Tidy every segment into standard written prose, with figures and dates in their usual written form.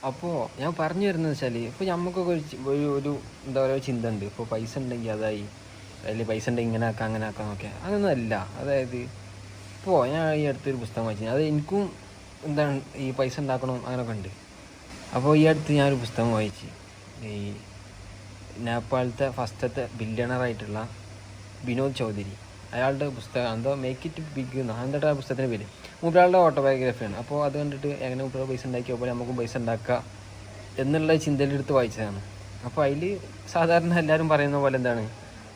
അപ്പോൾ ഞാൻ പറഞ്ഞു വരുന്നത് വെച്ചാൽ ഇപ്പോൾ നമുക്കൊക്കെ ഒരു എന്താ പറയുക ചിന്ത ഉണ്ട്. ഇപ്പോൾ പൈസ ഉണ്ടെങ്കിൽ അതായി, അല്ലെങ്കിൽ പൈസ ഉണ്ടെങ്കിൽ ഇങ്ങനെ ആക്കാം അങ്ങനെ ആക്കാം എന്നൊക്കെ. അങ്ങനെയൊന്നുമല്ല. അതായത് ഇപ്പോൾ ഞാൻ ഈ അടുത്തൊരു പുസ്തകം വായിച്ചു, അത് എനിക്കും എന്താണ് ഈ പൈസ ഉണ്ടാക്കണം അങ്ങനെയൊക്കെ ഉണ്ട്. അപ്പോൾ ഈ അടുത്ത് ഞാനൊരു പുസ്തകം വായിച്ച്, ഈ നേപ്പാളത്തെ ഫസ്റ്റത്തെ ബില്യണറായിട്ടുള്ള വിനോദ് ചൗധരി, അയാളുടെ പുസ്തകം എന്തോ മേക്ക് ഇറ്റ് ബിഗ് എന്നോ എന്നിട്ട് ആ പുസ്തകത്തിൻ്റെ പേര്. മൂപ്പരാളുടെ ഓട്ടോബയോഗ്രഫിയാണ്. അപ്പോൾ അത് കണ്ടിട്ട് എങ്ങനെ മൂപ്പരാൾ പൈസ ഉണ്ടാക്കിയ പോലെ നമുക്കും പൈസ ഉണ്ടാക്കുക എന്നുള്ള ചിന്തയിലെടുത്ത് വായിച്ചതാണ്. അപ്പോൾ അതിൽ സാധാരണ എല്ലാവരും പറയുന്ന പോലെ എന്താണ്,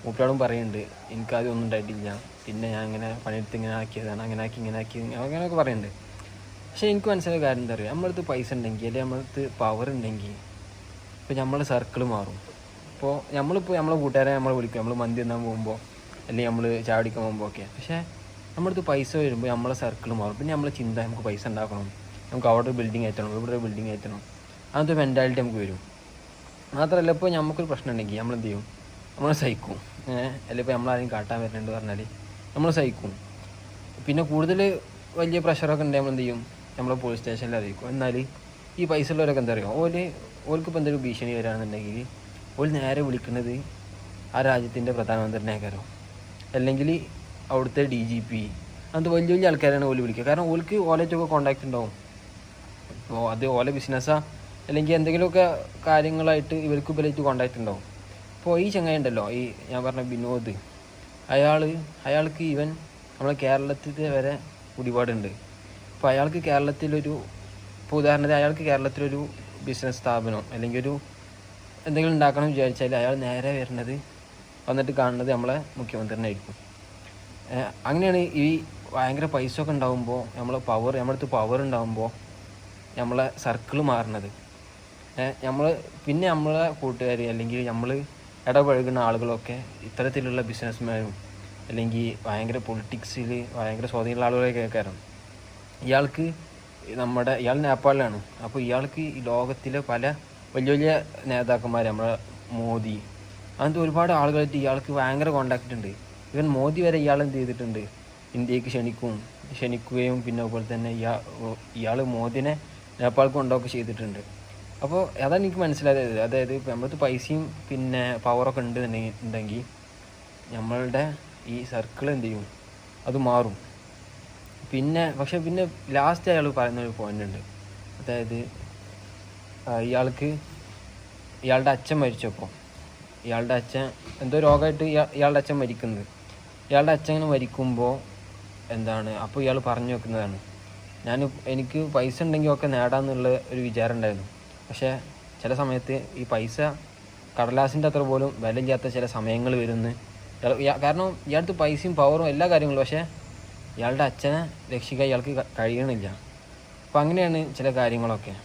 മൂപ്പരാളും പറയുന്നുണ്ട് എനിക്കാദ്യം ഒന്നും ഉണ്ടായിട്ടില്ല, പിന്നെ ഞാൻ ഇങ്ങനെ പണിയെടുത്ത് ഇങ്ങനെ ആക്കിയതാണ്, അങ്ങനെ ആക്കി ഇങ്ങനെ ആക്കി അങ്ങനെയൊക്കെ പറയുന്നുണ്ട്. പക്ഷേ എനിക്ക് മനസ്സിലായ കാര്യം എന്താ പറയുക, നമ്മളടുത്ത് പൈസ ഉണ്ടെങ്കിൽ അല്ലെങ്കിൽ നമ്മളടുത്ത് പവർ ഉണ്ടെങ്കിൽ ഇപ്പോൾ നമ്മളെ സർക്കിൾ മാറും. ഇപ്പോൾ നമ്മളെ കൂട്ടുകാരെ നമ്മൾ വിളിക്കും, നമ്മൾ മന്തി തിന്നാൻ പോകുമ്പോൾ അല്ലെങ്കിൽ നമ്മൾ ചായ കുടിക്കാൻ പോകുമ്പോൾ ഒക്കെ. പക്ഷേ നമ്മുടെ അടുത്ത് പൈസ വരുമ്പോൾ നമ്മളെ സർക്കിൾ മാറും. പിന്നെ നമ്മളെ ചിന്ത നമുക്ക് പൈസ ഉണ്ടാക്കണം, നമുക്ക് അവിടെ ഒരു ബിൽഡിംഗ് കയറ്റണം, ഇവിടെ ഒരു ബിൽഡിംഗ് കയറ്റണം, അങ്ങനത്തെ മെൻറ്റാലിറ്റി നമുക്ക് വരും. മാത്രമല്ല ഇപ്പോൾ നമുക്കൊരു പ്രശ്നം ഉണ്ടെങ്കിൽ നമ്മൾ എന്ത് ചെയ്യും, നമ്മൾ സഹിക്കും. അല്ലെങ്കിൽ ഇപ്പോൾ നമ്മളാരെയും കാട്ടാൻ വരുന്നുണ്ട് പറഞ്ഞാൽ നമ്മൾ സഹിക്കും. പിന്നെ കൂടുതൽ വലിയ പ്രഷറൊക്കെ ഉണ്ടെങ്കിൽ നമ്മൾ എന്ത് ചെയ്യും, നമ്മൾ പോലീസ് സ്റ്റേഷനിൽ അറിയിക്കും. എന്നാൽ ഈ പൈസ ഉള്ളവരൊക്കെ എന്താ പറയുക, ഓൽക്കിപ്പോൾ എന്തെങ്കിലും ഭീഷണി വരികയാണെന്നുണ്ടെങ്കിൽ ഓൽ നേരെ വിളിക്കുന്നത് ആ രാജ്യത്തിൻ്റെ പ്രധാനമന്ത്രിനേക്കാരോ അല്ലെങ്കിൽ അവിടുത്തെ DGP, അങ്ങനത്തെ വലിയ വലിയ ആൾക്കാരാണ് ഓല് വിളിക്കുക. കാരണം ഓൽക്ക് ഓലായിട്ടൊക്കെ കോണ്ടാക്ട് ഉണ്ടാവും. ഇപ്പോൾ അത് ഓല ബിസിനസ്സാ അല്ലെങ്കിൽ എന്തെങ്കിലുമൊക്കെ കാര്യങ്ങളായിട്ട് ഇവർക്ക് ഇവരായിട്ട് കോണ്ടാക്ട് ഉണ്ടാവും. ഇപ്പോൾ ഈ ചങ്ങായി ഉണ്ടല്ലോ, ഈ ഞാൻ പറഞ്ഞ വിനോദ്, അയാൾക്ക് ഈവൻ നമ്മളെ കേരളത്തിൽ വരെ പിടിപാടുണ്ട്. അപ്പോൾ അയാൾക്ക് ഇപ്പോൾ ഉദാഹരണത്തിന് അയാൾക്ക് കേരളത്തിലൊരു ബിസിനസ് സ്ഥാപനം അല്ലെങ്കിൽ ഒരു എന്തെങ്കിലും ഉണ്ടാക്കണം വിചാരിച്ചാൽ അയാൾ നേരെ വന്നിട്ട് കാണുന്നത് നമ്മളെ മുഖ്യമന്ത്രിനായിരിക്കും. അങ്ങനെയാണ് ഈ ഭയങ്കര പൈസ ഒക്കെ ഉണ്ടാകുമ്പോൾ നമ്മളടുത്ത് പവർ ഉണ്ടാകുമ്പോൾ നമ്മളെ സർക്കിൾ മാറുന്നത്. പിന്നെ നമ്മളെ കൂട്ടുകാർ അല്ലെങ്കിൽ നമ്മൾ ഇടപഴകുന്ന ആളുകളൊക്കെ ഇത്തരത്തിലുള്ള ബിസിനസ്മാനും അല്ലെങ്കിൽ ഭയങ്കര പൊളിറ്റിക്സിൽ ഭയങ്കര സ്വാധീനമുള്ള ആളുകളൊക്കെ കേൾക്കാറുണ്ട്. ഇയാൾ നേപ്പാളിലാണ്. അപ്പോൾ ഇയാൾക്ക് ഈ ലോകത്തിലെ പല വലിയ വലിയ നേതാക്കന്മാർ, നമ്മളെ മോദി, അങ്ങനത്തെ ഒരുപാട് ആളുകളായിട്ട് ഇയാൾക്ക് ഭയങ്കര കോണ്ടാക്റ്റ് ഉണ്ട്. ഇവൻ മോദി വരെ ഇയാൾ എന്ത് ചെയ്തിട്ടുണ്ട്, ഇന്ത്യക്ക് ക്ഷണിക്കുകയും പിന്നെ അതുപോലെ തന്നെ ഇയാൾ മോദിനെ നേപ്പാൾക്ക് കൊണ്ടുപോകുകയൊക്കെ ചെയ്തിട്ടുണ്ട്. അപ്പോൾ അതാണ് എനിക്ക് മനസ്സിലായത്. അതായത് ഇപ്പോൾ നമ്മളടുത്ത് പൈസയും പിന്നെ പവറൊക്കെ ഉണ്ടെങ്കിൽ നമ്മളുടെ ഈ സർക്കിൾ എന്ത് ചെയ്യും, അത് മാറും. പിന്നെ ലാസ്റ്റ് അയാൾ പറയുന്നൊരു പോയിൻ്റ് ഉണ്ട്. അതായത് ഇയാളുടെ അച്ഛൻ മരിച്ചപ്പോൾ ഇയാളുടെ അച്ഛൻ എന്തോ രോഗമായിട്ട് ഇയാളുടെ അച്ഛൻ മരിക്കുന്നത്. ഇയാളുടെ അച്ഛൻ ഇങ്ങനെ മരിക്കുമ്പോൾ അപ്പോൾ ഇയാൾ പറഞ്ഞു വെക്കുന്നതാണ്, എനിക്ക് പൈസ ഉണ്ടെങ്കിൽ ഒക്കെ നേടാമെന്നുള്ള ഒരു വിചാരം ഉണ്ടായിരുന്നു. പക്ഷേ ചില സമയത്ത് ഈ പൈസ കടലാസിൻ്റെ അത്ര പോലും വിലയില്ലാത്ത ചില സമയങ്ങൾ വരുന്നു. കാരണം ഇയാൾക്ക് പൈസയും പവറും എല്ലാ കാര്യങ്ങളും, പക്ഷേ ഇയാളുടെ അച്ഛനെ രക്ഷിക്കാൻ ഇയാൾക്ക് കഴിയണില്ല. അപ്പോൾ അങ്ങനെയാണ് ചില കാര്യങ്ങളൊക്കെ.